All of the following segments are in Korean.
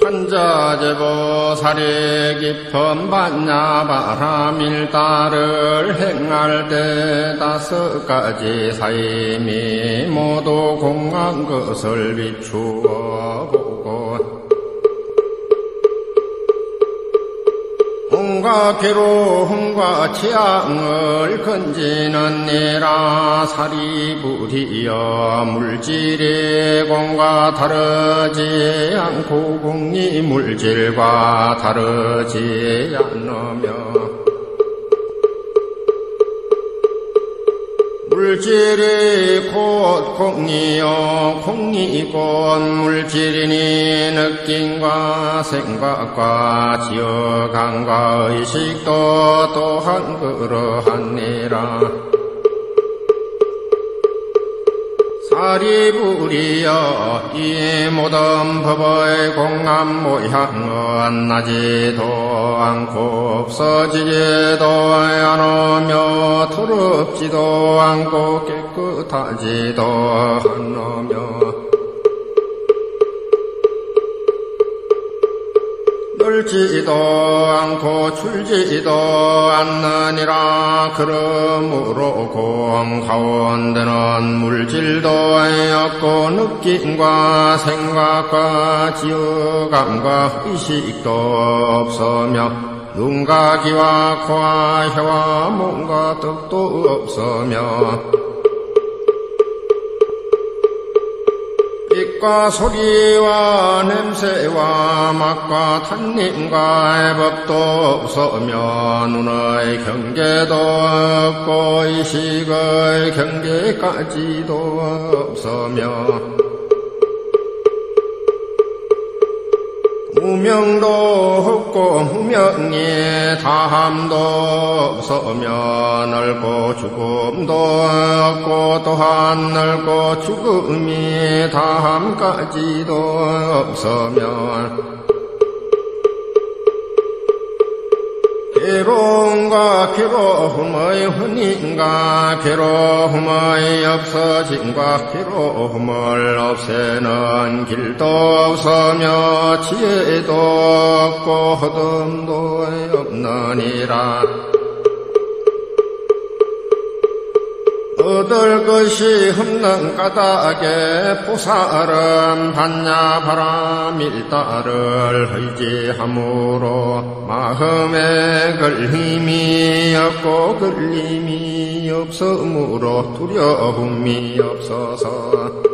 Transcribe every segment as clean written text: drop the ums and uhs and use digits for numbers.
한자제보살이 깊은 반야바라밀다를 행할 때 5가지 사임이 모두 공한 것을 비추어 보고 홍과 괴로움과 취향을 건지느니라. 사리부리여 물질이 공과 다르지 않고 공이 물질과 다르지 않으며 물질이 곧 공이요 공이 곧 물질이니 느낌과 생각과 지어감과 의식도 또한 그러하니라. 사리부리여 이 모든 법의 공한 모양은 나지도 않고 없어지지도 않으며 더럽지도 않고 깨끗하지도 않으며 넓지도 않고 줄지도 않느니라. 그러므로 공 가운데는 물질도 없고 느낌과 생각과 지어감과 의식도 없으며 눈과 귀와 코와 혀와 몸과 뜻도 없으며 빛과 소리와 냄새와 맛과 탄님과 법도 없으며 눈의 경계도 없고 의식의 경계까지도 없으며 무명도 없고 무명이 다함도 없으며 넓고 죽음도 없고 또한 넓고 죽음이 다함까지도 없으며 괴로움과 괴로움의 혼인과 괴로움의 없어짐과 괴로움을 없애는 길도 없으며 지혜도 없고 허듬도 없느니라. 얻을 것이 없는 까닭에 보살은 반야바라밀다를 의지함으로 마음에 걸림이 없고 걸림이 없으므로 두려움이 없어서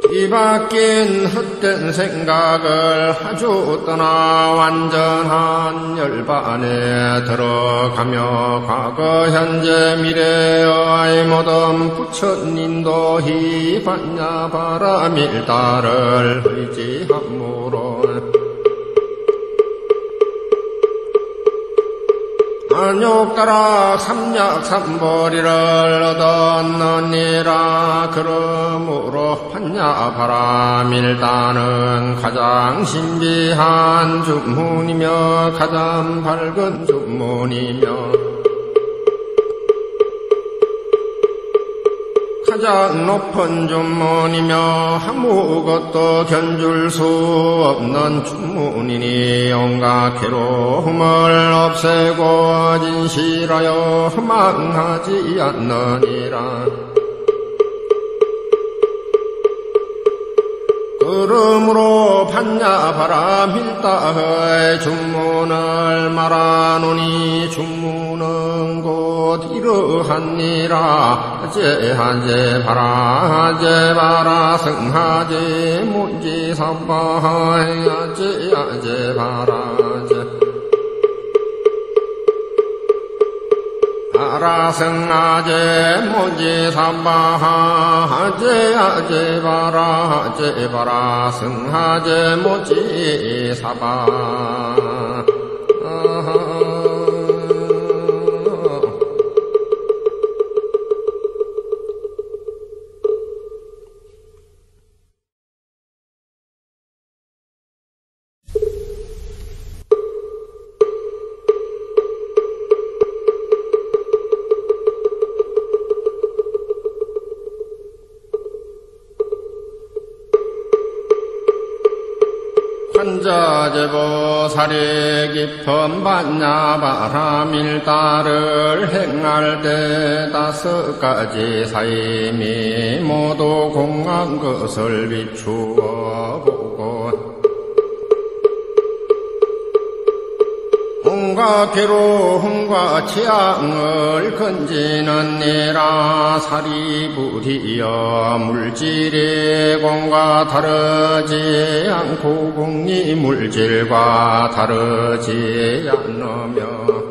뒤바뀐 헛된 생각을 아주 떠나 완전한 열반에 들어가며 과거 현재 미래의 모든 부처님도 이 반야바라밀다를 의지함으로 안욕다락 삼약삼보리를 얻었느니라. 그러므로 반야바라밀다는 가장 신비한 주문이며 가장 밝은 주문이며 가장 높은 주문이며 아무것도 견줄 수 없는 주문이니 온갖 괴로움을 없애고 진실하여 허망하지 않느니라. 그러므로 반야바라밀다의 주문을 말하노니 주문은 곧 이러하니라. 하제 바라 성하제 문지사바하이 하제 바라제 바라성하제 모지사바하 하제 바라 성하제 모지사바. 한자제보살이 깊은 반야바라밀다를 행할 때 5가지 사임이 모두 공한 것을 비추어 보고 홍과 괴로움과 취향을 건지는 이라 사리부리여 물질이 공과 다르지 않고 공이 물질과 다르지 않으며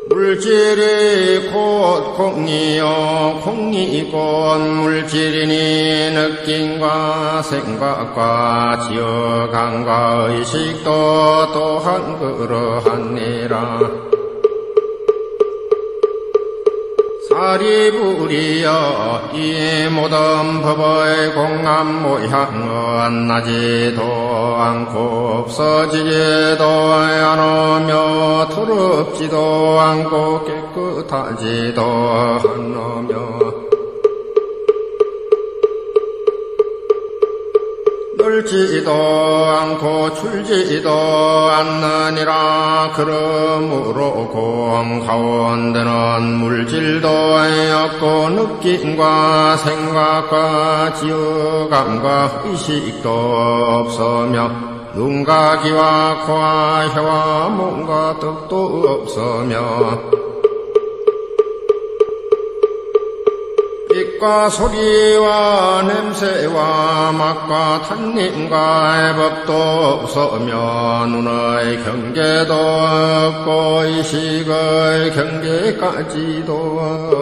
물질이 곧 공이요 공이 곧 물질이니 느낌과 생각과 지어감과 의식도 또한 그러하니라. 사리부리여 이 모든 법의 공한 모양은 나지도 않고 없어지지도 않으며 더럽지도 않고 깨끗하지도 않으며 넓지도 않고 줄지도 않느니라. 그러므로 공 가운데는 물질도 없고 느낌과 생각과 지어감과 의식도 없으며 눈과 귀와 코와 혀와 몸과 덕도 없으며 빛과 소리와 냄새와 맛과 탄님과 법도 없으며 눈의 경계도 없고 의식의 경계까지도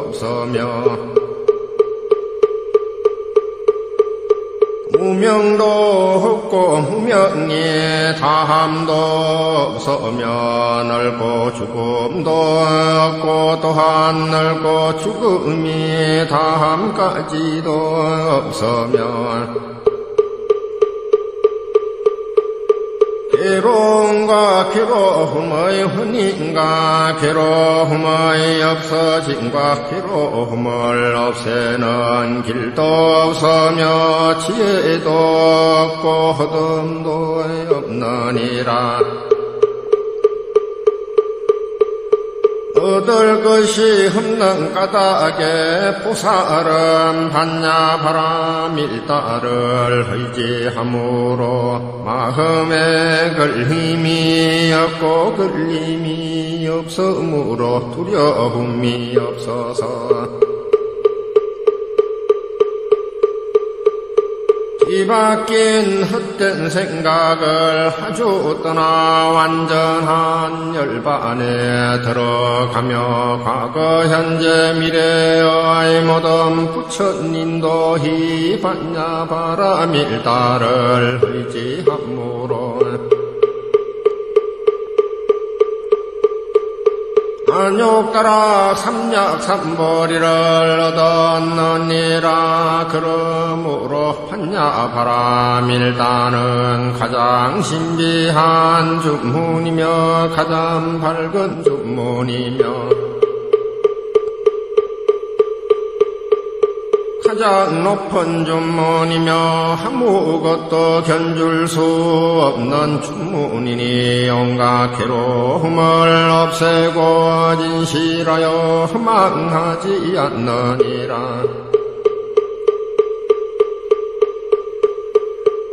없으며 무명도 없고 무명이 다함도 없으며 넓고 죽음도 없고 또한 넓고 죽음이 다함까지도 없으며 괴로움과 괴로움의 혼인과 괴로움의 없어짐과 괴로움을 없애는 길도 없으며 지혜도 없고 허듬도 없느니라. 얻을 것이 없는 까닭에 보살은 반야바라밀다를 의지함으로 마음에 걸림이 없고 걸림이 없으므로 두려움이 없어서 뒤바뀐 헛된 생각을 아주 떠나 완전한 열반에 들어가며 과거 현재 미래의 모든 부처님도 이 반야바라밀다를 의지함으로 안욕다락 삼약삼보리를 얻었느니라. 그러므로 반야바라밀다는 가장 신비한 주문이며 가장 밝은 주문이며 가장 높은 주문이며 아무것도 견줄 수 없는 주문이니 온갖 괴로움을 없애고 진실하여 허망하지 않느니라.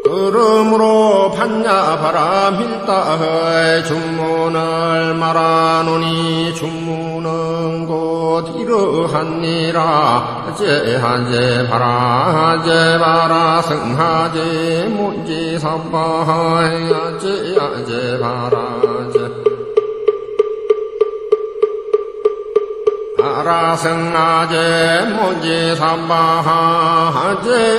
그러므로 반야바라밀다의 주문을 말하노니 주문은 곧 이러하니라. 하제 바라 승하제 문지사바하이 아제 바라제 바라승하제 문지사바하 아제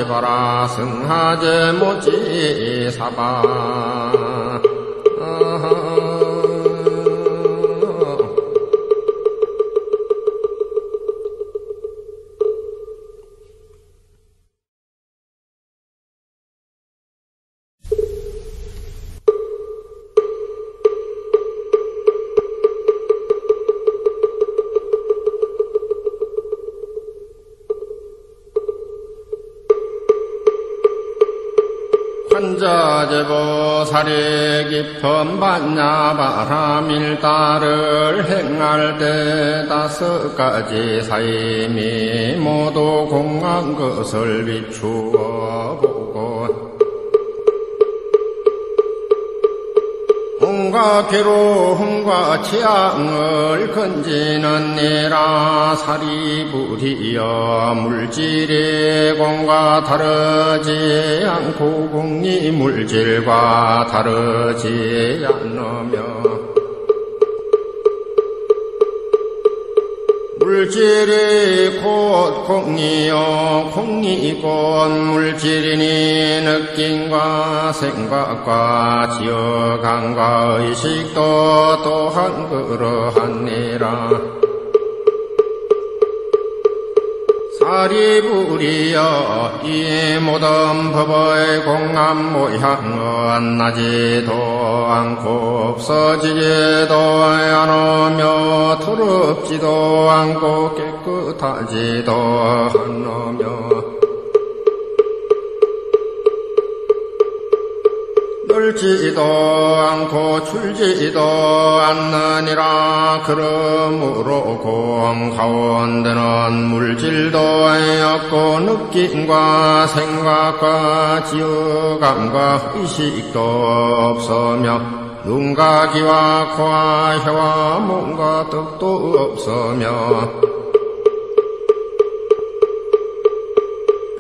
바라 승하제 문지사바 부자제보살이 깊은 반야바라밀다를 행할 때 5가지 사임이 모두 공한 것을 비추어 보고 온갖 괴로움과 취향을 건지는 이라 사리부리여 물질이 공과 다르지 않고 공이 물질과 다르지 않으며 물질이 곧 공이요 공이 곧 물질이니 느낌과 생각과 지어감과 의식도 또한 그러하니라. 사리부리여 이 모든 법의 공한 모양은 나지도 않고 없어지지도 않으며 더럽지도 않고 깨끗하지도 않으며 넓지도 않고 줄지도 않느니라. 그러므로 공 가운데는 물질도 없고 느낌과 생각과 지어감과 의식도 없으며 눈과 귀와 코와 혀와 몸과 뜻도 없으며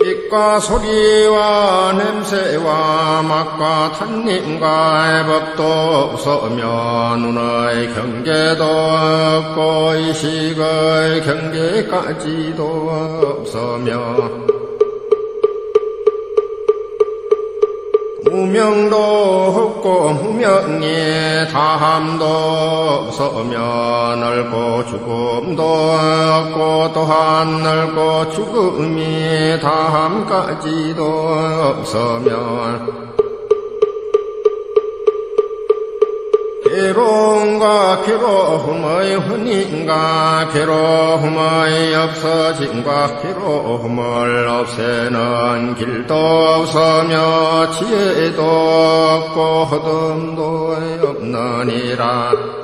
빛과 소리와 냄새와 맛과 탄님과 법도 없으며 눈의 경계도 없고 의식의 경계까지도 없으며 무명도 없고 무명이 다함도 없으며 넓고 죽음도 없고 또한 넓고 죽음이 다함까지도 없으며 괴로움과 괴로움의 혼인과 괴로움의 없어짐과 괴로움을 없애는 길도 없으며 지혜도 없고 허듬도 없느니라.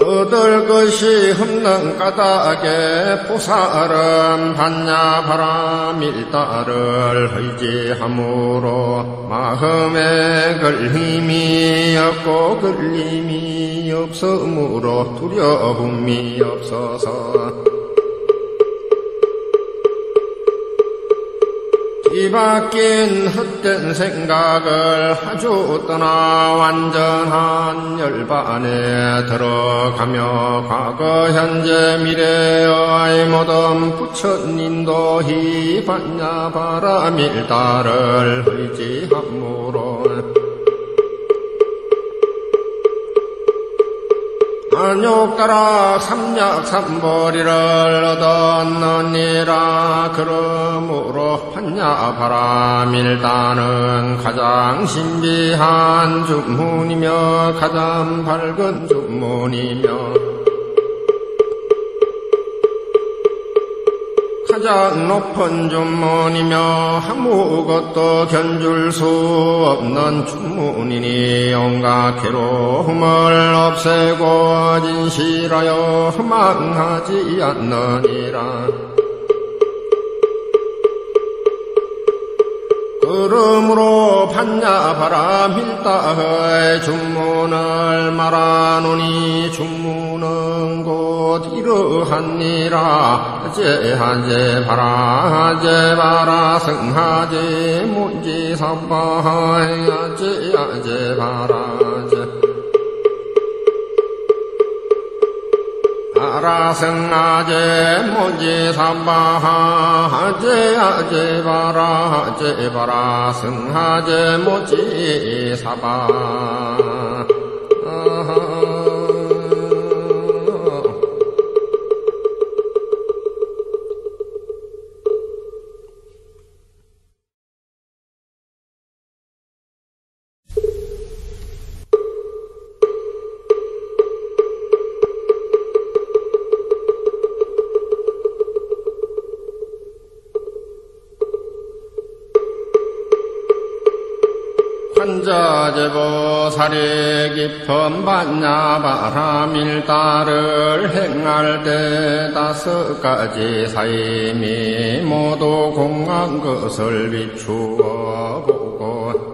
얻을 것이 없는 까닭에 보살은 반야바라밀다를 의지함으로 마음에 걸림이 없고 걸림이 없으므로 두려움이 없어서 뒤바뀐 헛된 생각을 아주 떠나 완전한 열반에 들어가며 과거 현재 미래의 모든 부처님도 이 반야바라밀다를 의지함으로 안욕가라 삼약삼보리를 얻었느니라. 그러므로 반야바라밀다는 가장 신비한 주문이며 가장 밝은 주문이며 가장 높은 주문이며 아무것도 견줄 수 없는 주문이니 온갖 괴로움을 없애고 진실하여 망하지 않느니라. 그러므로 반야바라밀다의 주문을 말하노니 주문은 곧 이러하니라. 제하제 바라 승하제 문지사바야 제하제 바라제 바라승하제 문지사바하 제하제 바라 승하제 문지사바 제보살이 깊은 반야바라밀다를 행할 때 5가지 사임이 모두 공한 것을 비추어 보고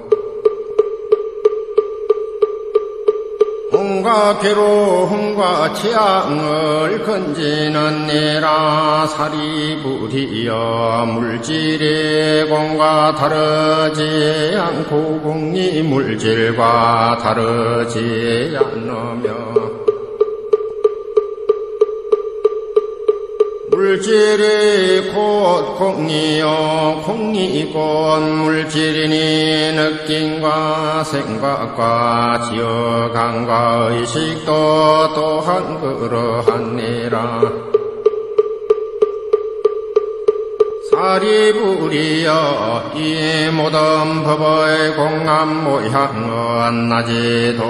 홍과 괴로움과 취향을 건지느니라. 사리부리여 물질이 공과 다르지 않고 공이 물질과 다르지 않으며 물질이 곧 공이요 공이 곧 물질이니 느낌과 생각과 지어감과 의식도 또한 그러하니라. 사리부리여 이 모든 법의 공한 모양은 나지도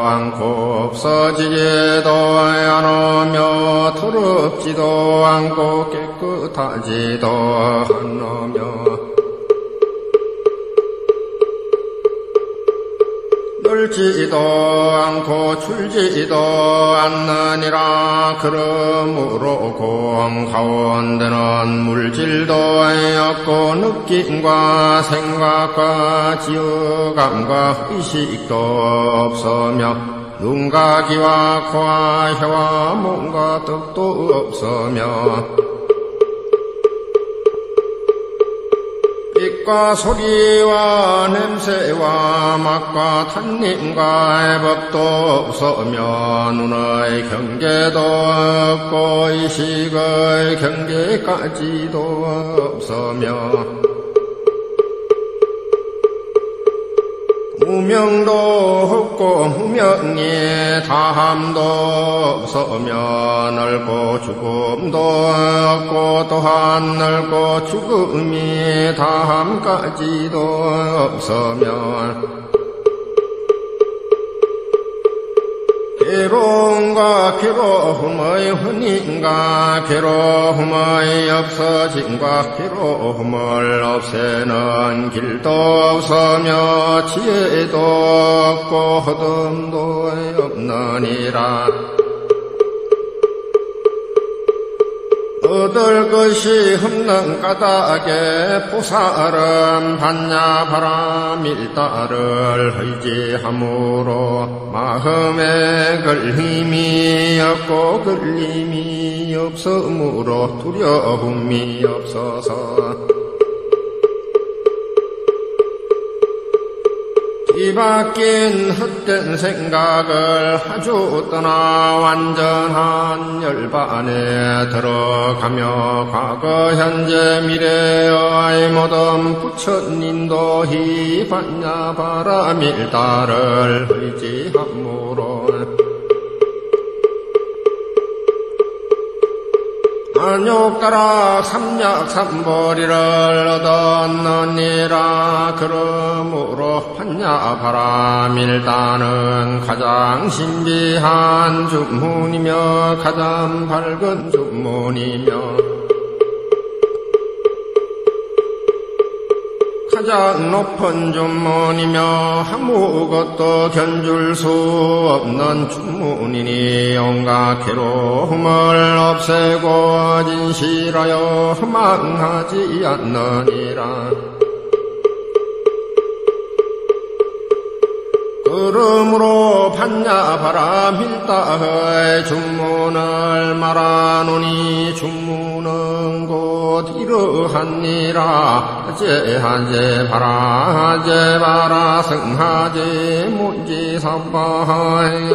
않고 없어지지도 않으며 더럽지도 않고 깨끗하지도 않으며 넓지도 않고 줄지도 않느니라. 그러므로 공 가운데는 물질도 없고 느낌과 생각과 지어감과 의식도 없으며 눈과 귀와 코와 혀와 몸과 뜻도 없으며 빛과 소리와 냄새와 맛과 탄님과 법도 없으며 눈의 경계도 없고 의식의 경계까지도 없으며 무명도 없고 무명이 다함도 없으며 넓고 죽음도 없고 또한 넓고 죽음이 다함까지도 없으며 괴로움과 괴로움의 혼인과 괴로움의 없어짐과 괴로움을 없애는 길도 없으며 지혜도 없고 허듬도 없느니라. 얻을 것이 없는 까닭에 보살은 반야바라밀다를 의지함으로 마음에 걸림이 없고 걸림이 없으므로 두려움이 없어서 뒤바뀐 헛된 생각을 아주 떠나 완전한 열반에 들어가며 과거 현재 미래의 모든 부처님도 이 반야바라밀다를 의지함으로 안욕가락 삼약삼보리를 얻었느니라. 그러므로 반야바라밀다는 가장 신비한 주문이며 가장 밝은 주문이며 가장 높은 주문이며 아무것도 견줄 수 없는 주문이니 온갖 괴로움을 없애고 진실하여 허망하지 않느니라. 그러므로 반야바라밀다의 주문을 말하노니 주문은 곧 이러하니라. 하제 바라 승하제 문지 삼바하이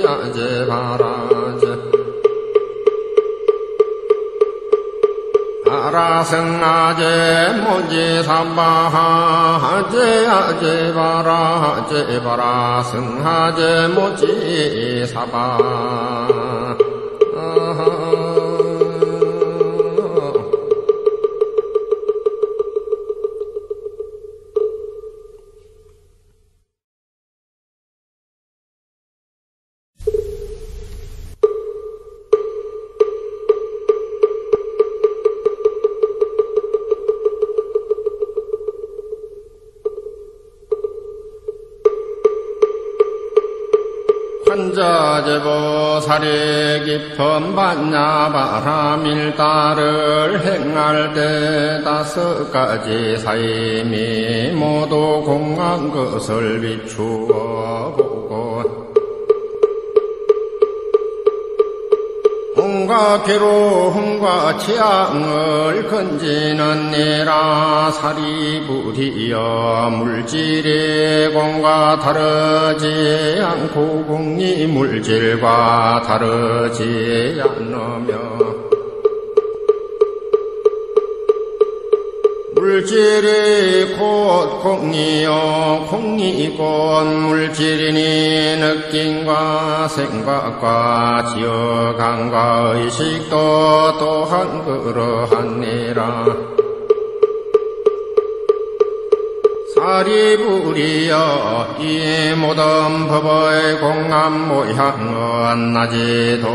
아제 바라제 바라승아제 문지 삼바하 아제 바라 승하제 문지 사바 천자제보살이 깊은 반야바라밀다를 행할 때 5가지 사임이 모두 공한 것을 비추어 보고 온갖 괴로움과 취향을 건지는 이라 사리부리여 물질이 공과 다르지 않고 공이 물질과 다르지 않으며 물질이 곧 공이요 공이 곧 물질이니 느낌과 생각과 지어감과 의식도 또한 그러하니라. 사리부리여 이 모든 법의 공한 모양은 나지도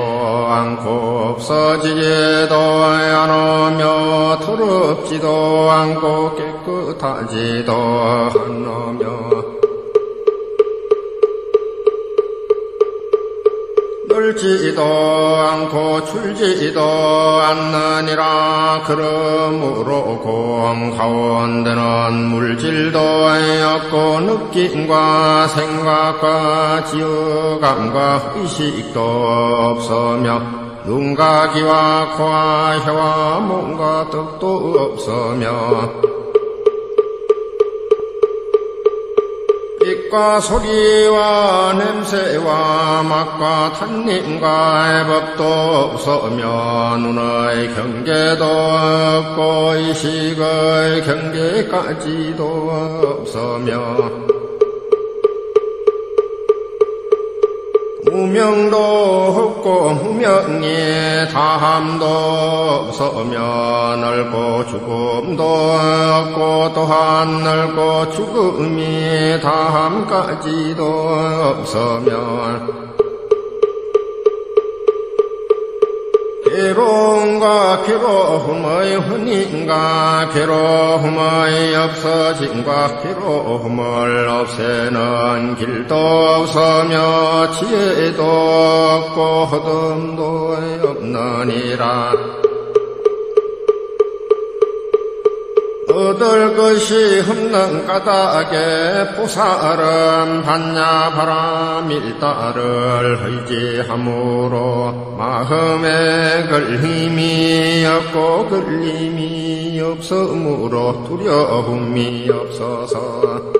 않고 없어지지도 않으며 더럽지도 않고 깨끗하지도 않으며 넓지도 않고 줄지도 않느니라. 그러므로 공 가운데는 물질도 없고 느낌과 생각과 지어감과 의식도 없으며 눈과 귀와 코와 혀와 몸과 덕도 없으며 빛과 소리와 냄새와 맛과 탄님과 법도 없으며 눈의 경계도 없고 의식의 경계까지도 없으며 무명도 없고 무명이 다함도 없으며 넓고 죽음도 없고 또한 넓고 죽음이 다함까지도 없으며 괴로움과 괴로움의 혼인과 괴로움의 없어짐과 괴로움을 없애는 길도 없으며 지혜도 없고 허듬도 없느니라. 얻을 것이 없는 까닭에 보살은 반야바라밀다를 의지함으로 마음에 걸림이 없고 걸림이 없으므로 두려움이 없어서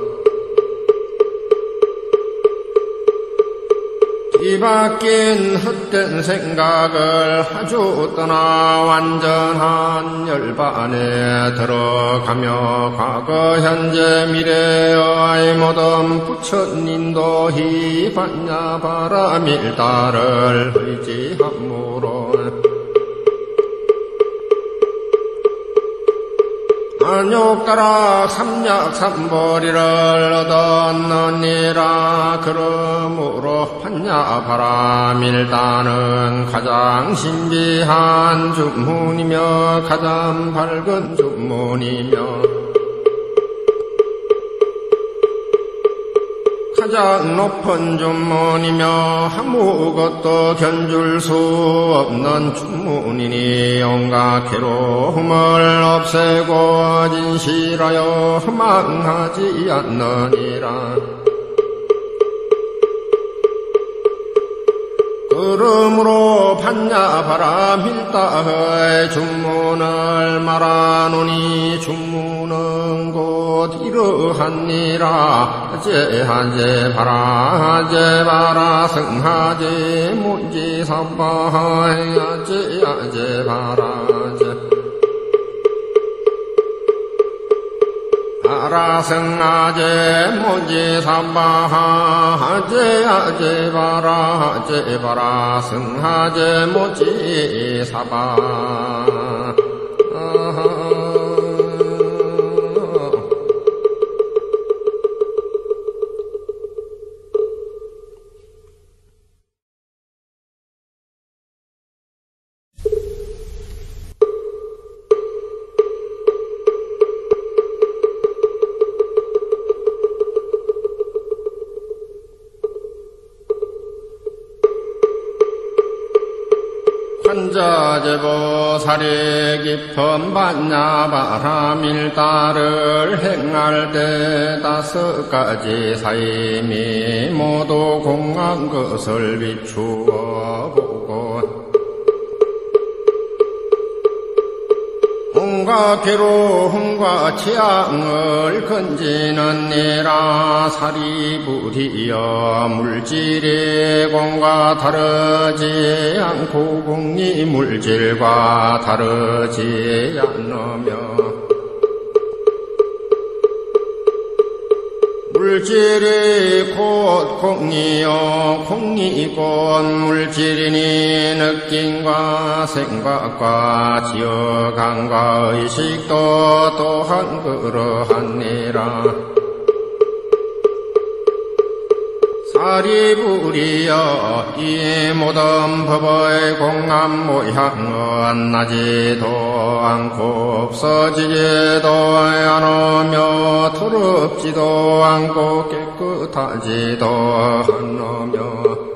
뒤바뀐 헛된 생각을 아주 떠나 완전한 열반에 들어가며 과거 현재 미래의 모든 부처님도 이 반야바라밀다를 의지함으로 안욕다락 삼약삼보리를 얻었느니라. 그러므로 반야바라밀다는 가장 신비한 주문이며 가장 밝은 주문이며 가장 높은 주문이며 아무것도 견줄 수 없는 주문이니 온갖 괴로움을 없애고 진실하여 허망하지 않느니라. 그러므로 반야바라밀다의 주문을 말하노니 주문은 곧 이러하니라. 하제 바라 승하제 모지 사바하이 아제 바라제 바라승하제 모지 사바하제 아제 바라 승하제 모지 사바 한자제보살이 깊은 반야바라밀다를 행할 때 5가지 사임이 모두 공한 것을 비추어 보고 홍과 괴로움과 취향을 건지는 이라 사리부리여 물질이 공과 다르지 않고 공이 물질과 다르지 않으며 물질이 곧 공이요 공이 곧 물질이니 느낌과 생각과 지어감과 의식도 또한 그러하니라. 사리부리여 이 모든 법의 공한 모양은 나지도 않고 없어지지도 않으며 더럽지도 않고 깨끗하지도 않으며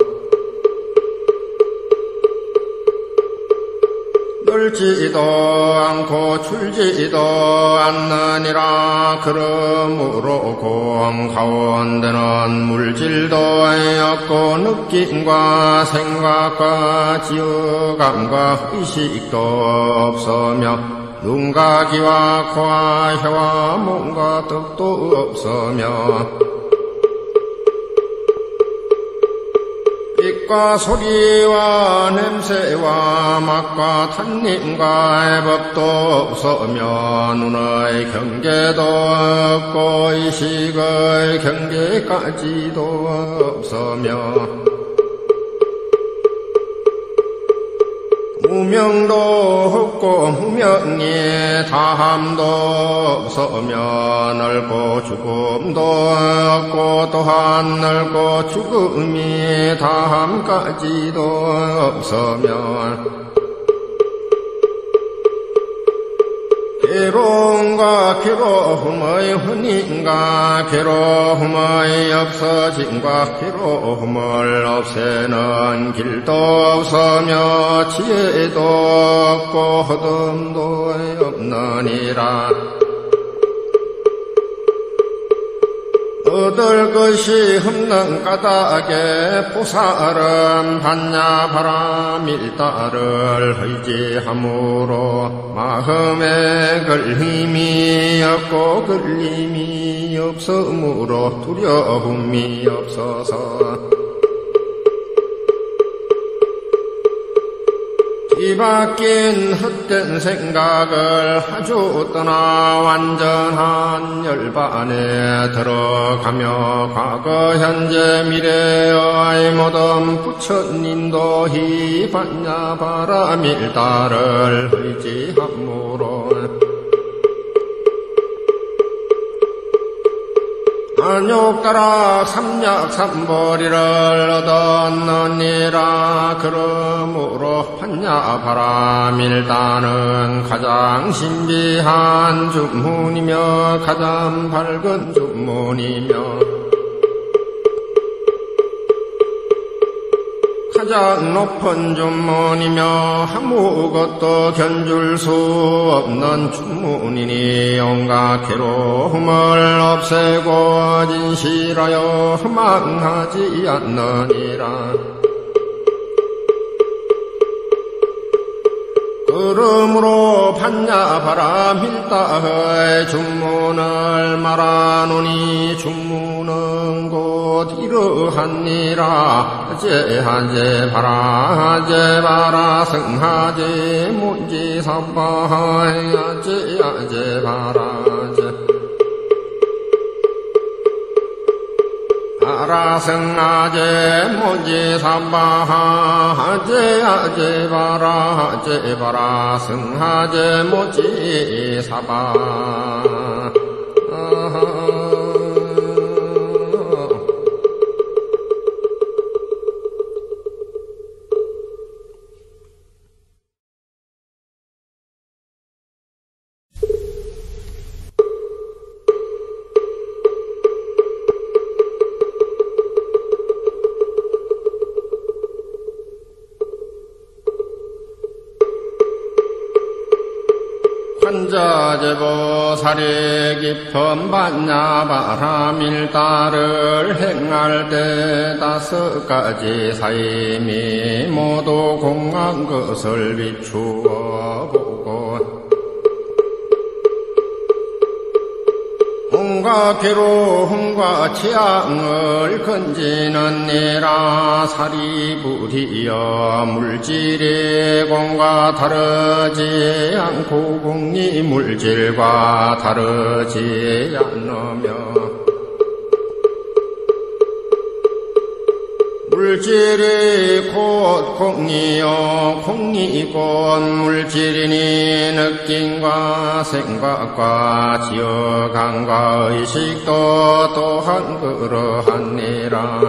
넓지도 않고 줄지도 않느니라. 그러므로 공 가운데는 물질도 없고 느낌과 생각과 지어감과 의식도 없으며 눈과 귀와 코와 혀와 몸과 뜻도 없으며 빛과 소리와 냄새와 맛과 탄님과 법도 없으며 눈의 경계도 없고 의식의 경계까지도 없으며 무명도 없고 무명이 다함도 없으며 넓고 죽음도 없고 또한 넓고 죽음이 다함까지도 없으며 괴로움과 괴로움의 혼인과 괴로움의 없어짐과 괴로움을 없애는 길도 없으며 지혜도 없고 허듬도 없느니라. 얻을 것이 없는 까닭에 보살은 반야바라밀다를 의지함으로 마음에 걸림이 없고 걸림이 없으므로 두려움이 없어서 뒤바뀐 헛된 생각을 아주 떠나 완전한 열반에 들어가며 과거 현재 미래의 모든 부처님도 이 반야바라밀다를 의지함으로 안욕가라 삼약삼보리를 얻었느니라. 그러므로 반야바라밀다는 가장 신비한 주문이며 가장 밝은 주문이며 가장 높은 주문이며 아무것도 견줄 수 없는 주문이니 온갖 괴로움을 없애고 진실하여 망하지 않느니라. 그러므로 반야바라밀다의 주문을 말하노니 주문은 곧 이러하니라. 제하제 바라 승하제 문지사바야 제하제 바라제 바라승하제 문지사바하 제하제 바라 승하제 문지사바 한자제보살이 깊은 반야바라밀다를 행할 때 5가지 사임이 모두 공한 것을 비추어 보고 온갖 괴로움과 취향을 건지느니라. 사리부리여 물질이 공과 다르지 않고 공이 물질과 다르지 않으며 물질이 곧 공이요 공이 곧 물질이니 느낌과 생각과 지어감과 의식도 또한 그러하니라.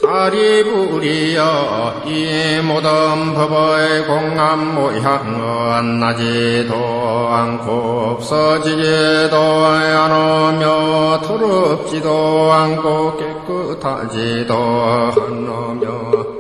사리부리여 이 모든 법의 공한 모양은 나지도 않고 없어지지도 않으며 더럽지도 않고 깨끗하지도 않으며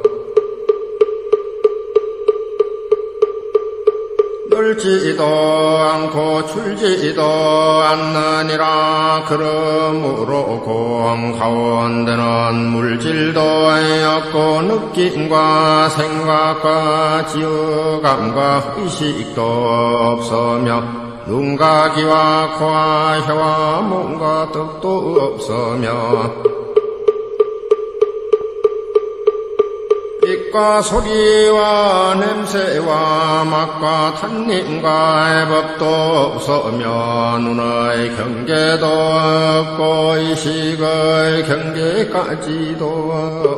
넓지도 않고 줄지도 않느니라. 그러므로 공 가운데는 물질도 없고 느낌과 생각과 지어감과 의식도 없으며 눈과 귀와 코와 혀와 몸과 뜻도 없으며 빛과 소리와 냄새와 맛과 탄님과 법도 없으며 눈의 경계도 없고 의식의 경계까지도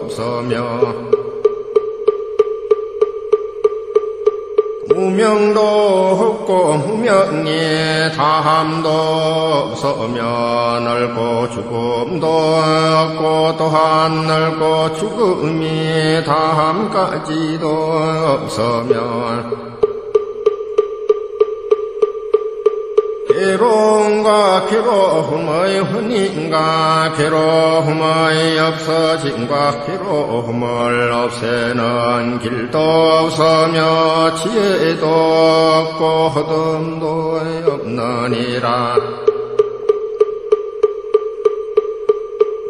없으며 무명도 없고 무명이 다함도 없으며 넓고 죽음도 없고 또한 넓고 죽음이 다함까지도 없으며 괴로움과 괴로움의 혼인과 괴로움의 없어짐과 괴로움을 없애는 길도 없으며 지혜도 없고 허듬도 없느니라.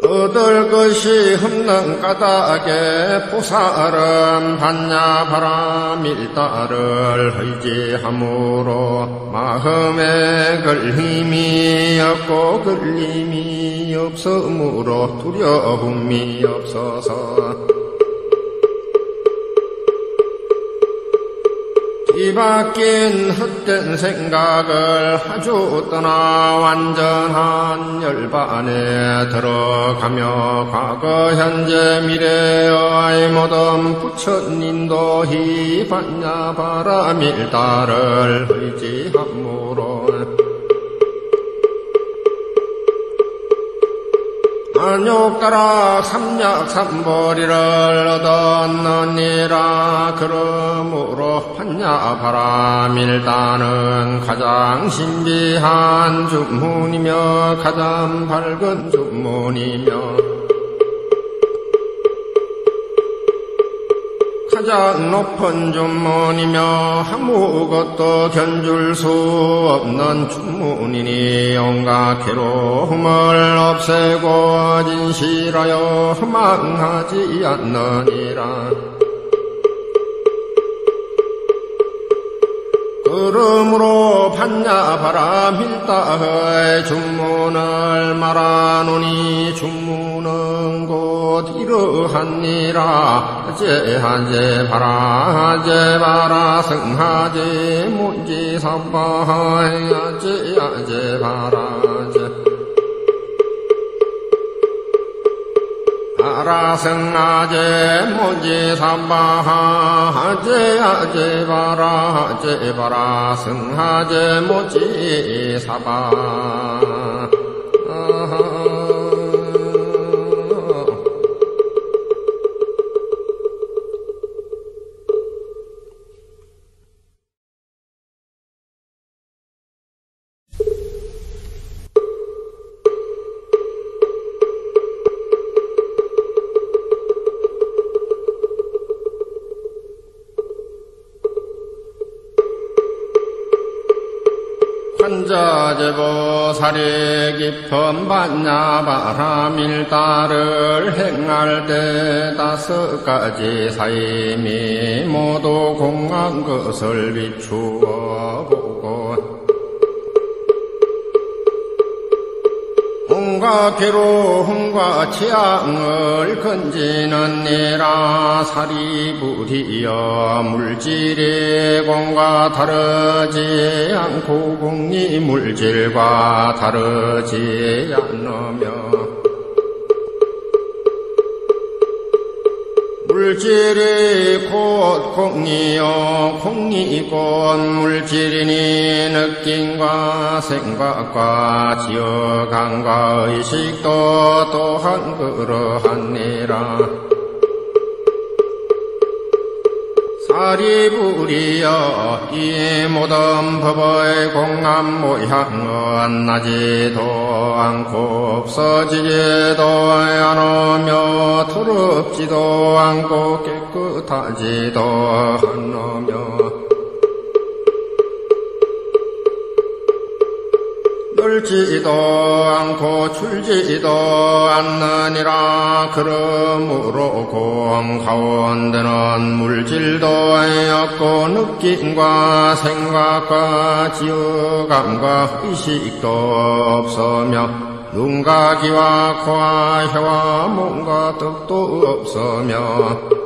얻을 것이 없는 까닭에 보살은 반야바라밀다를 의지함으로 마음에 걸림이 없고 걸림이 없으므로 두려움이 없어서 뒤바뀐 헛된 생각을 아주 떠나 완전한 열반에 들어가며 과거 현재 미래의 모든 부처님도 이 반야바라밀다를 의지함으로 안욕가락 삼약삼보리를 얻었느니라. 그러므로 반야바라밀다는 가장 신비한 주문이며 가장 밝은 주문이며 가장 높은 주문이며 아무것도 견줄 수 없는 주문이니 온갖 괴로움을 없애고 진실하여 망하지 않느니라. 그러므로 반야바라밀다의 주문을 말하노니 주문은 곧 이러하니라. 하제 바라 승하제 문지사바하이 아제 바라제 바라승하제 모지사바하 아제 바라 승하제 모지사바. 한자제보살이 깊은 반야바라밀다를 행할 때 5가지 사임이 모두 공한 것을 비추어 보고 온갖 괴로움과 취향을 건지는 이라 사리부리여 물질이 공과 다르지 않고 공이 물질과 다르지 않으며 물질이 곧 공이요 공이 곧 물질이니 느낌과 생각과 지어감과 의식도 또한 그러하니라. 사리부리여 이 모든 법의 공한 모양은 나지도 않고 없어지지도 않으며 더럽지도 않고 깨끗하지도 않으며 넓지도 않고 줄지도 않느니라. 그러므로 공 가운데는 물질도 없고 느낌과 생각과 지어감과 의식도 없으며 눈과 귀와 코와 혀와 몸과 뜻도 없으며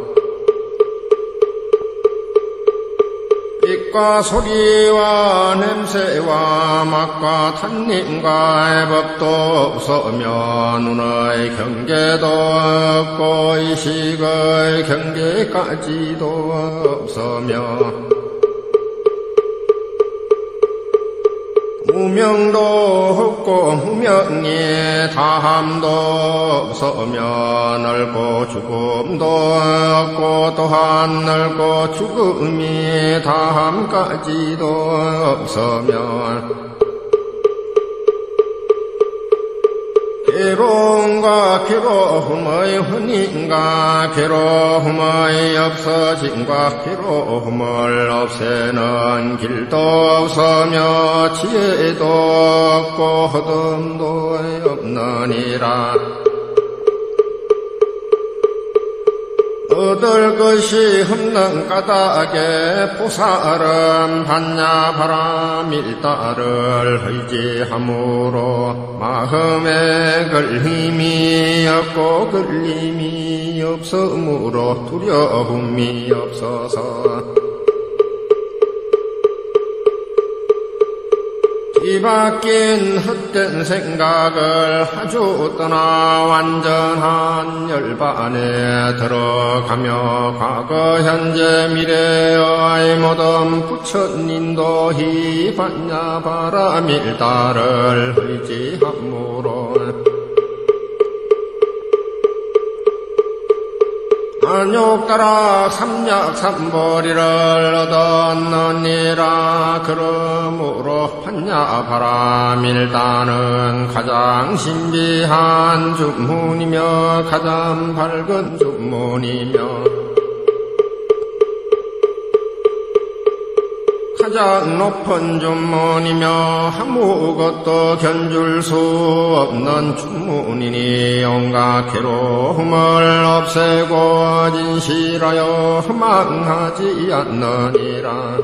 빛과 소리와 냄새와 맛과 탄님과 법도 없으며 눈의 경계도 없고 의식의 경계까지도 없으며 무명도 없고 무명이 다함도 없으며 넓고 죽음도 없고 또한 넓고 죽음이 다함까지도 없으며 괴로움과 괴로움의 혼인과 괴로움의 없어짐과 괴로움을 없애는 길도 없으며 지혜도 없고 허듬도 없느니라. 얻을 것이 없는 까닭에 보살은 반야바라밀다를 의지함으로 마음에 걸림이 없고 걸림이 없으므로 두려움이 없어서 뒤바뀐 헛된 생각을 아주 떠나 완전한 열반에 들어가며 과거 현재 미래의 모든 부처님도 이 반야바라밀다를 의지함으로 안욕다락 삼약삼보리를 얻었느니라. 그러므로 반야바라밀다는 가장 신비한 주문이며 가장 밝은 주문이며 가장 높은 주문이며 아무것도 견줄 수 없는 주문이니 온갖 괴로움을 없애고 진실하여 망하지 않느니라.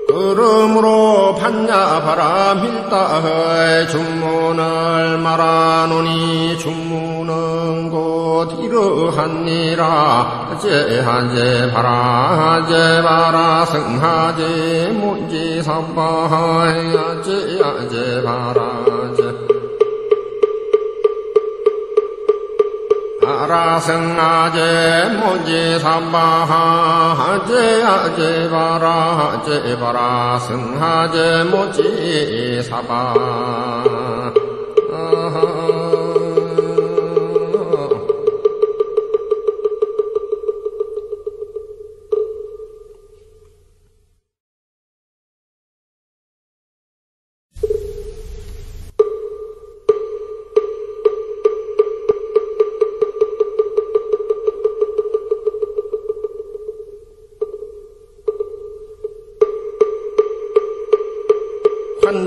그러므로 반야바라밀다의 주문을 말하노니 주문은 곧 이러하니라. 제하제 바라 승하제 문지사바하야 제하제 바라제 바라승하제 모지사바하 제하제 바라 승하제 모지사바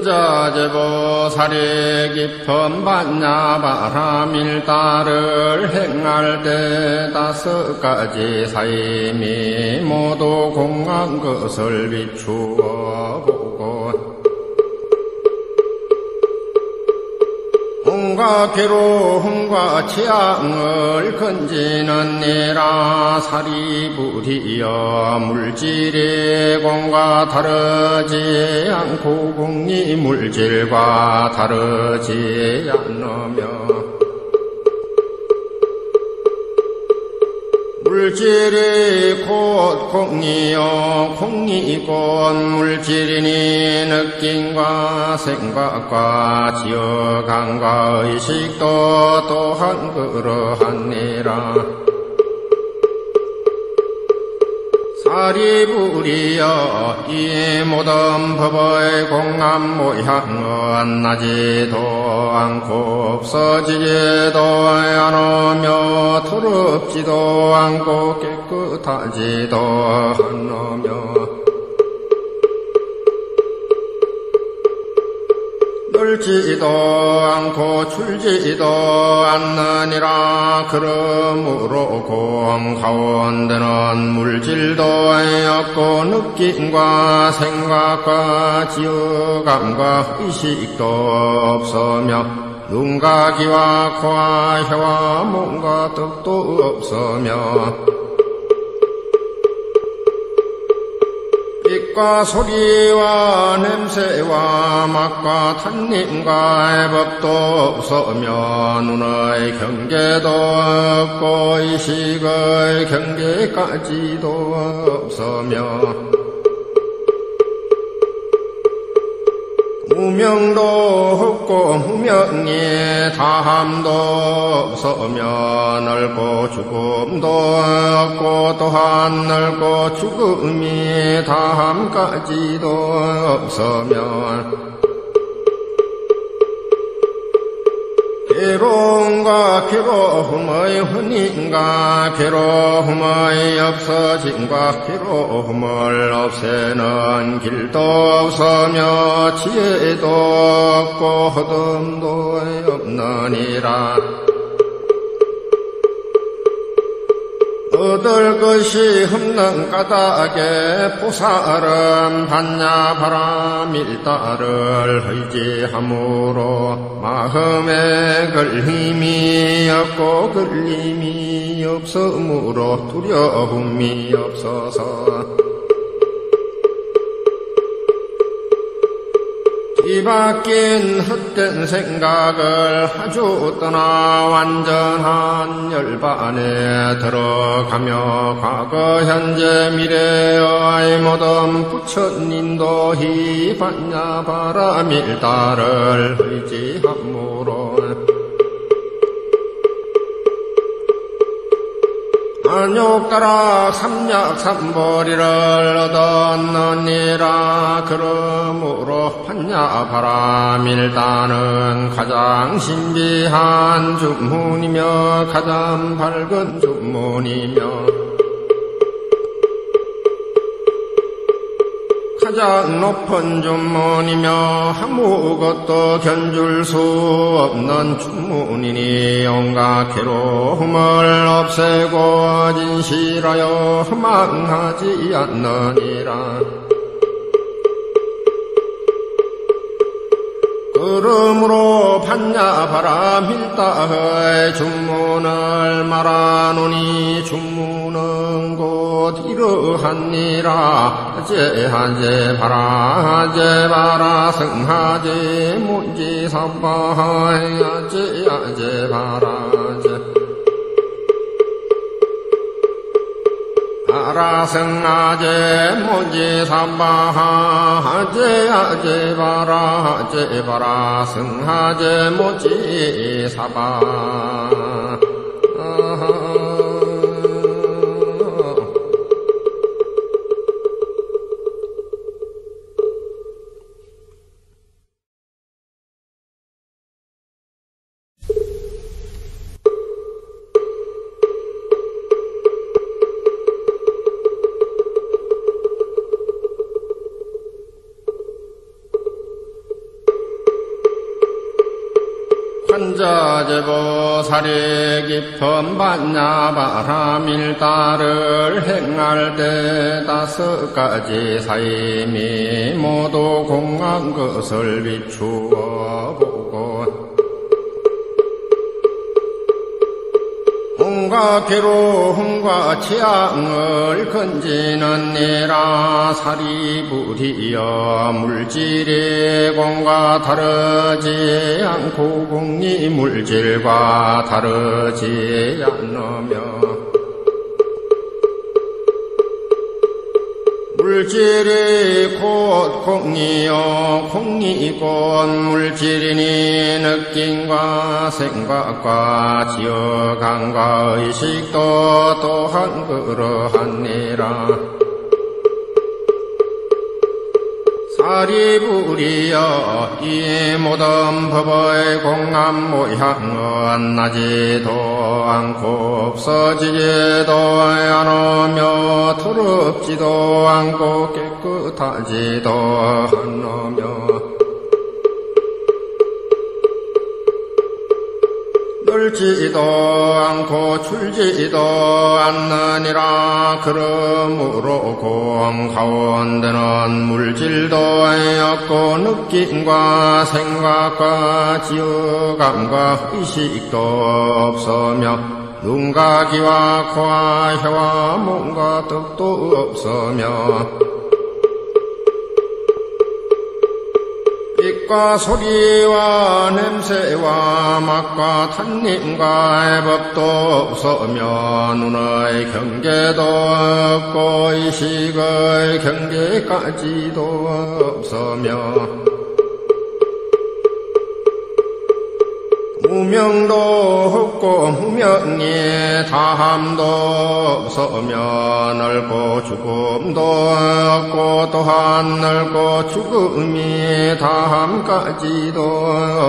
부자제보살이 깊은 반야바라밀다를 행할 때 5가지 사임이 모두 공한 것을 비추어 보고 온갖 괴로움과 취향을 건지는 이라 사리부리여 물질이 공과 다르지 않고 공이 물질과 다르지 않으며 물질이 곧 공이요 공이 곧 물질이니 느낌과 생각과 지어감과 의식도 또한 그러하니라. 사리부리여 이 모든 법의 공한 모양은 나지도 않고 없어지지도 않으며 더럽지도 않고 깨끗하지도 않으며 넓지도 않고 줄지도 않느니라. 그러므로 공 가운데는 물질도 없고 느낌과 생각과 지어감과 의식도 없으며 눈과 귀와 코와 혀와 몸과 뜻도 없으며 빛과 소리와 냄새와 맛과 탄님과 법도 없으며 눈의 경계도 없고 의식의 경계까지도 없으며 무명도 없고 무명이 다함도 없으며 넓고 죽음도 없고 또한 넓고 죽음이 다함까지도 없으며 괴로움과 괴로움의 혼인과 괴로움의 없어짐과 괴로움을 없애는 길도 없으며 지혜도 없고 허듬도 없느니라. 얻을 것이 없는 까닭에 보살은 반야바라밀다를 의지함으로 마음에 걸림이 없고 걸림이 없으므로 두려움이 없어서 뒤바뀐 헛된 생각을 아주 떠나 완전한 열반에 들어가며 과거 현재 미래의 모든 부처님도 이 반야바라밀다를 의지함으로 안욕따라 삼약삼보리를 얻었느니라. 그러므로 반야바라밀다는 가장 신비한 주문이며 가장 밝은 주문이며 가장 높은 주문이며 아무것도 견줄 수 없는 주문이니 온갖 괴로움을 없애고 진실하여 허망하지 않느니라. 그러므로 반야바라밀다의 주문을 말하노니 주문은 곧 이러하니라. 제하제 바라 승하제 문지사바야 제하제 바라제 바라승하제 모지사바하 제하제 바라 승하제 모지사바. 제보살이 깊은 반야바라밀다를 행할 때 5가지 사임이 모두 공한 것을 비추어 보고 홍과 괴로움과 취향을 건지느니라. 사리부리여 물질이 공과 다르지 않고 공이 물질과 다르지 않으며 물질이 곧 공이요 공이 곧 물질이니 느낌과 생각과 지어감과 의식도 또한 그러하니라. 사리부리여 이 모든 법의 공한 모양은 나지도 않고 없어지지도 않으며 더럽지도 않고 깨끗하지도 않으며 넓지도 않고 줄지도 않느니라. 그러므로 공 가운데는 물질도 없고 느낌과 생각과 지어감과 의식도 없으며 눈과 귀와 코와 혀와 몸과 뜻도 없으며 빛과 소리와 냄새와 맛과 탄님과 법도 없으며 눈의 경계도 없고 의식의 경계까지도 없으며 무명도 없고 무명이 다함도 없으며 넓고 죽음도 없고 또한 넓고 죽음이 다함까지도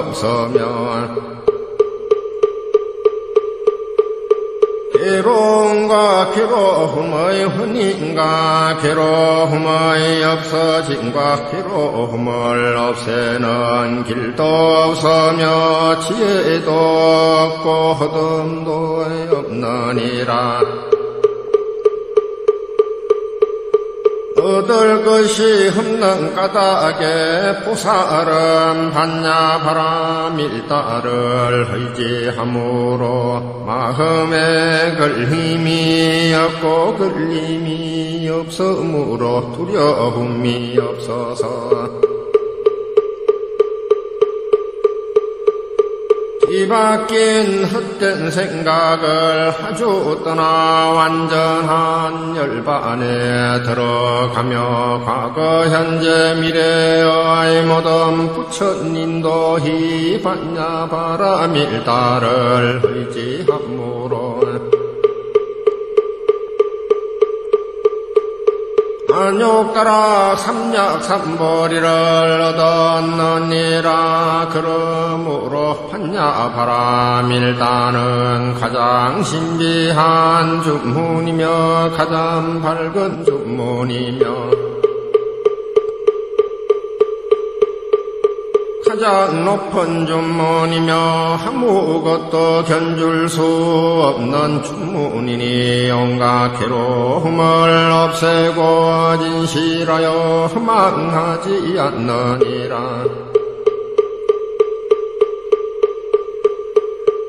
없으며 괴로움과 괴로움의 혼인과 괴로움의 없어짐과 괴로움을 없애는 길도 없으며 지혜도 없고 허듬도 없느니라. 얻을 것이 없는 까닭에 보살은 반야바라밀다를 의지함으로 마음에 걸림이 없고 걸림이 없으므로 두려움이 없어서 뒤바뀐 헛된 생각을 아주 떠나 완전한 열반에 들어가며 과거 현재 미래의 모든 부처님도 이 반야바라밀다를 의지함으로 안욕가라 삼약삼보리를 얻었느니라. 그러므로 반야바라밀다는 가장 신비한 주문이며 가장 밝은 주문이며 가장 높은 주문이며 아무것도 견줄 수 없는 주문이니 온갖 괴로움을 없애고 진실하여 망하지 않느니라.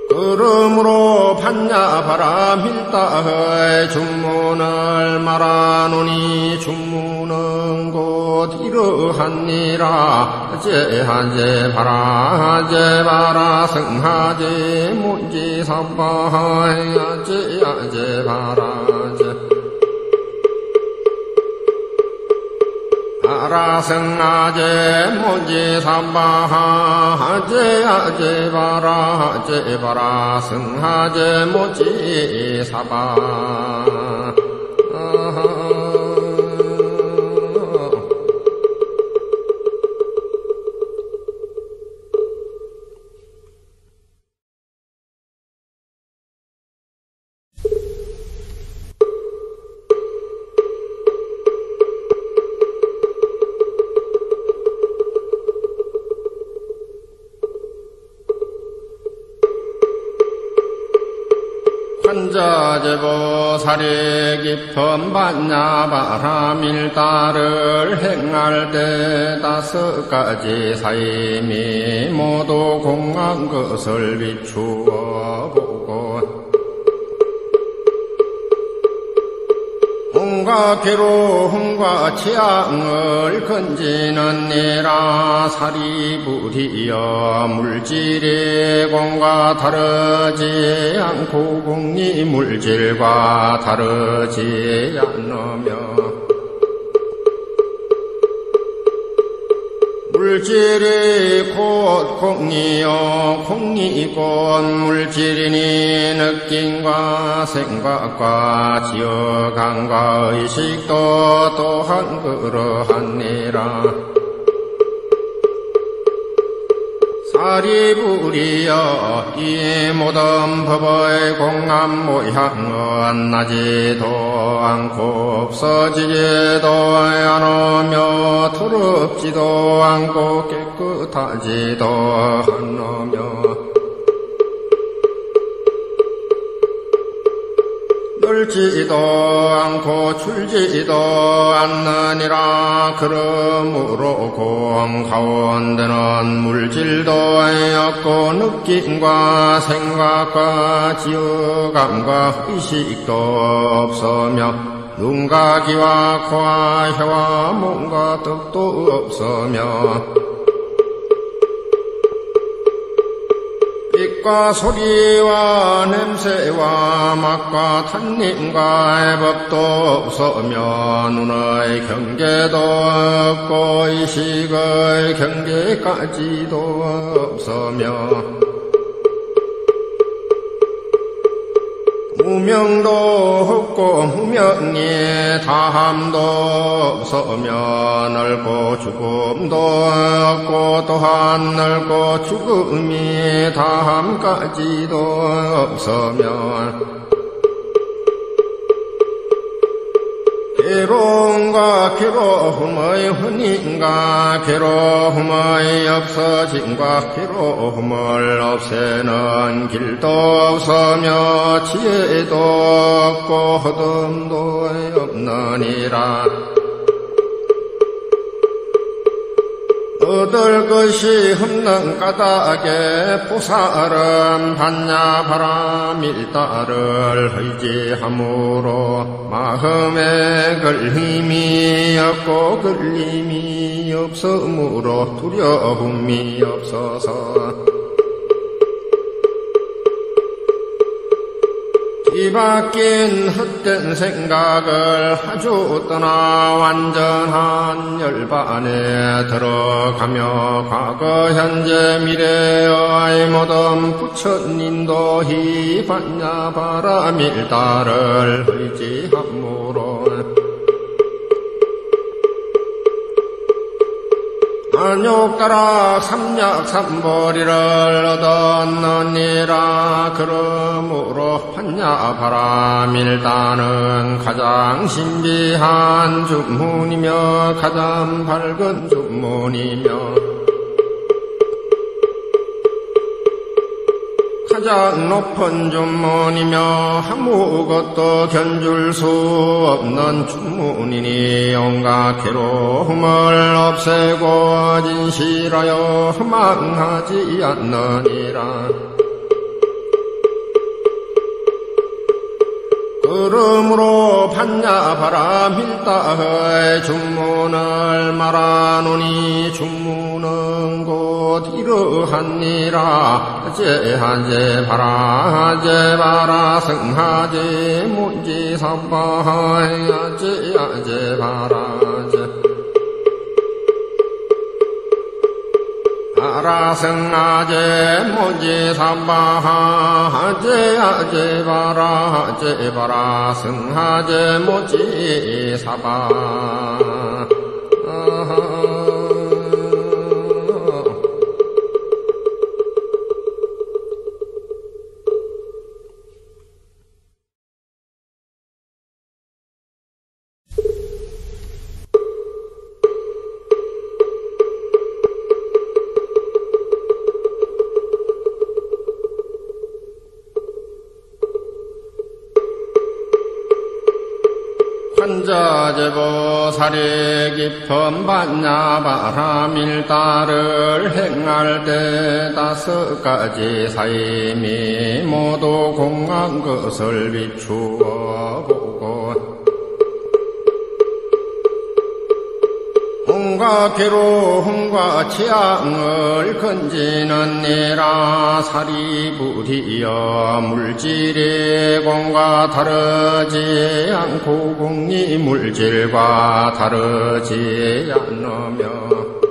그러므로 반야바라밀다의 주문을 말하노니 주문은 곧 이러하니라. 제하제 바라 성하제 문지사바하야 제하제 바라제 바라성하제 모지사바하 제하제 바라 성하제 모지사바. 천자제보살이 깊은 반야바라밀다를 행할 때 5가지 사임이 모두 공한 것을 비추어 보고 온갖 괴로움과 취향을 건지는 이라 사리부리여 물질이 공과 다르지 않고 공이 물질과 다르지 않으며 물질이 곧 공이요 공이 곧 물질이니 느낌과 생각과 지어감과 의식도 또한 그러하니라. 사리부리여 이 모든 법의 공한 모양은 나지도 않고 없어지지도 않으며 더럽지도 않고 깨끗하지도 않으며 넓지도 않고 줄지도 않느니라. 그러므로 공 가운데는 물질도 없고 느낌과 생각과 지어감과 의식도 없으며 눈과 귀와 코와 혀와 몸과 덕도 없으며 빛과 소리와 냄새와 맛과 탄님과 법도 없으며 눈의 경계도 없고 의식의 경계까지도 없으며 무명도 없고 무명이 다함도 없으며 넓고 죽음도 없고 또한 넓고 죽음이 다함까지도 없으며 괴로움과 괴로움의 혼인과 괴로움의 없어짐과 괴로움을 없애는 길도 없으며 지혜도 없고 허듬도 없느니라. 얻을 것이 없는 까닭에 보살은 반야바라밀다를 의지함으로 마음에 걸림이 없고 걸림이 없으므로 두려움이 없어서 뒤바뀐 헛된 생각을 아주 떠나 완전한 열반에 들어가며 과거 현재 미래의 모든 부처님도 이 반야바라밀다를 의지함으로 안욕다락 삼약삼보리를 얻었느니라. 그러므로 반야바라밀다는 가장 신비한 주문이며 가장 밝은 주문이며 가장 높은 주문이며 아무것도 견줄 수 없는 주문이니 온갖 괴로움을 없애고 진실하여 망하지 않느니라. 그러므로 반야바라밀다의 주문을 말하노니 주문은 곧 이러하니라. 제하제 바라 승하제 문지사바하야 제하제 바라제 바라승하제 모지사바하제 아제 바라승하제 모지사바 자제보살이 깊은 반야바라밀다를 행할 때 5가지 사임이 모두 공한 것을 비추어 보고 온갖 괴로움과 취향을 건지는 이라 사리부리여 물질이 공과 다르지 않고 공이 물질과 다르지 않으며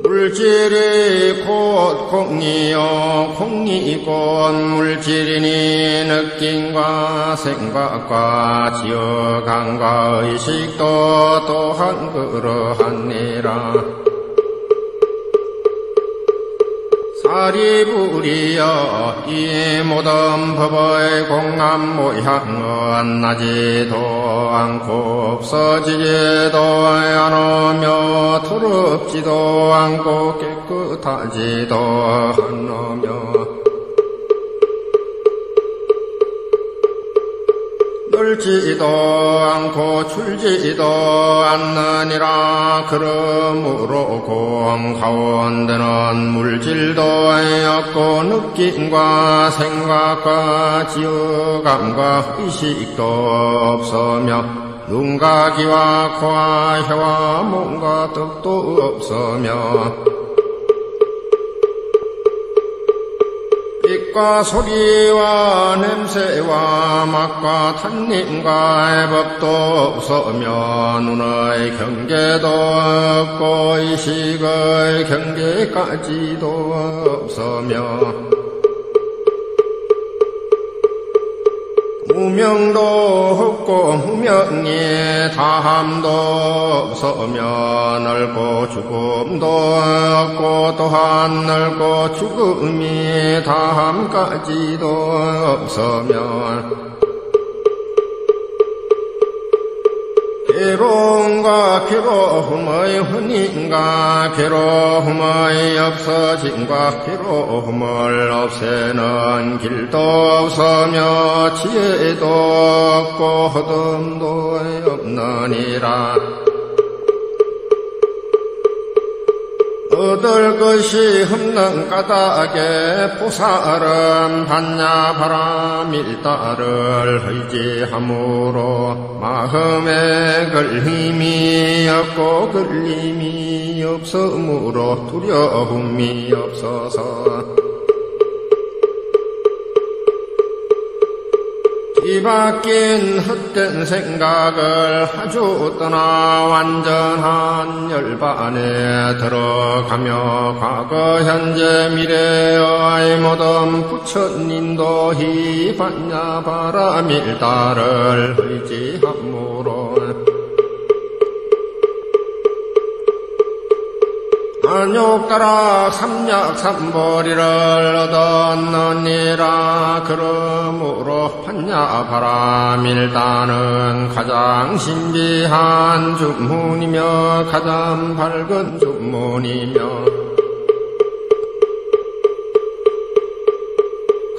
물질이 곧 공이요 공이 곧 물질이니 느낌과 생각과 지어감과 의식도 또한 그러하니라. 사리부리여 이 모든 법의 공한 모양은 나지도 않고 없어지지도 않으며 더럽지도 않고 깨끗하지도 않으며 넓지도 않고 줄지도 않느니라. 그러므로 공 가운데는 물질도 없고 느낌과 생각과 지어감과 의식도 없으며 눈과 귀와 코와 혀와 몸과 뜻도 없으며 빛과 소리와 냄새와 맛과 탄님과 법도 없으며 눈의 경계도 없고 의식의 경계까지도 없으며 무명도 없고 무명이 다함도 없으며 넓고 죽음도 없고 또한 넓고 죽음이 다함까지도 없으며 괴로움과 괴로움의 혼인과 괴로움의 없어짐과 괴로움을 없애는 길도 없으며 지혜도 없고 허듬도 없느니라. 얻을 것이 없는 까닭에 보살은 반야바라밀다를 의지함으로 마음에 걸림이 없고 걸림이 없으므로 두려움이 없어서 뒤바뀐 헛된 생각을 아주 떠나 완전한 열반에 들어가며 과거 현재 미래의 모든 부처님도 이 반야바라밀다를 의지함으로 안욕가락 삼약삼보리를 얻었느니라. 그러므로 반야바라밀다는 가장 신비한 주문이며 가장 밝은 주문이며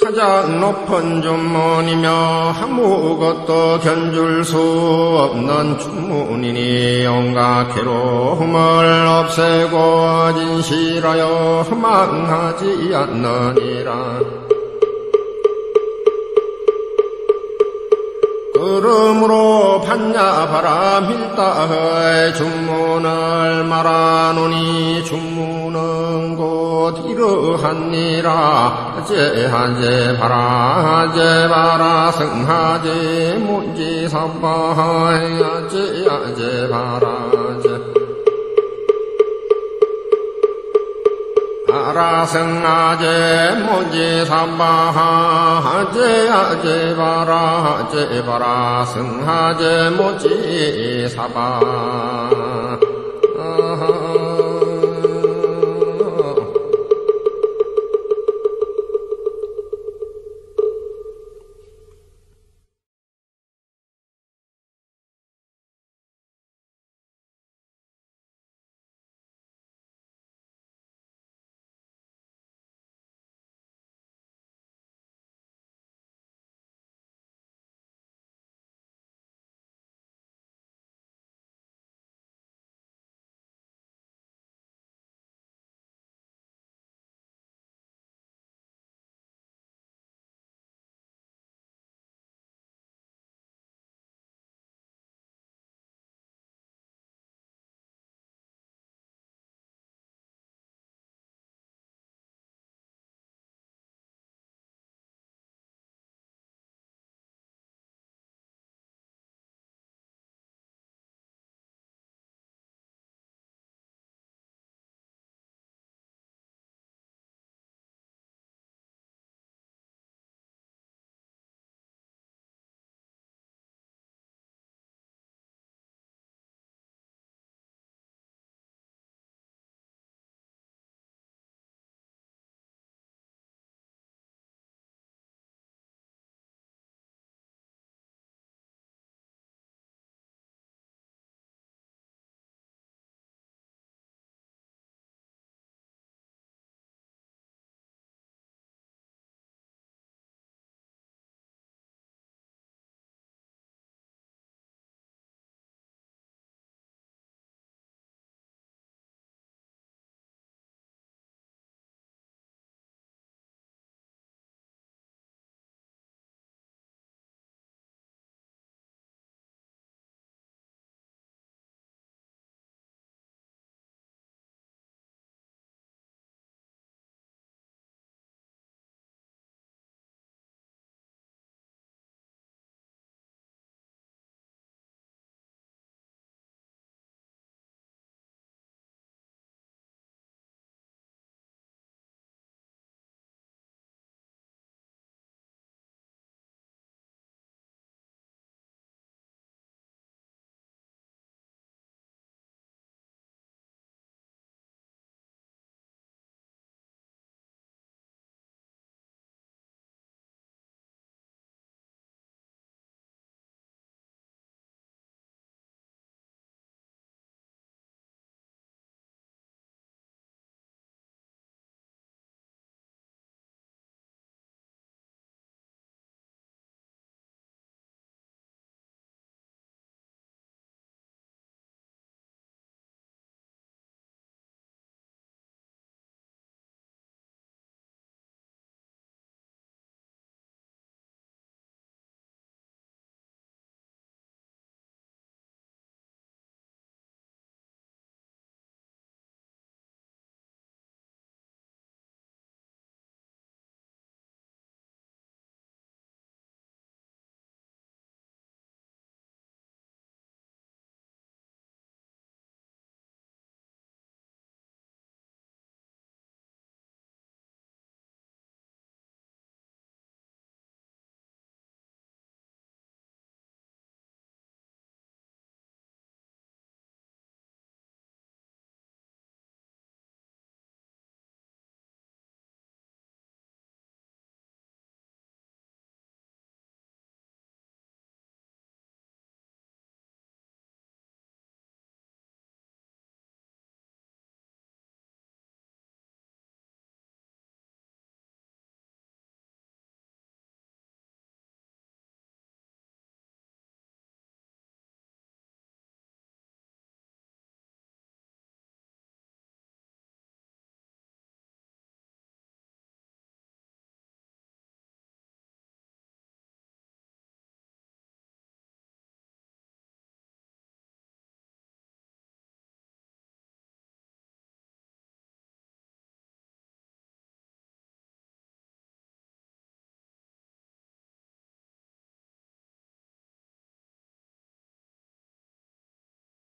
가장 높은 주문이며 아무것도 견줄 수 없는 주문이니 온갖 괴로움을 없애고 진실하여 망하지 않느니라. 그러므로 반야바라밀다의 주문을 말하노니 주문은 곧 이러하니라. 하제 바라 하제 바라 승하제 문지 삼바하이 하제 바라 바라승하제 문지 삼바하 하제 바라 승하제 문지 사바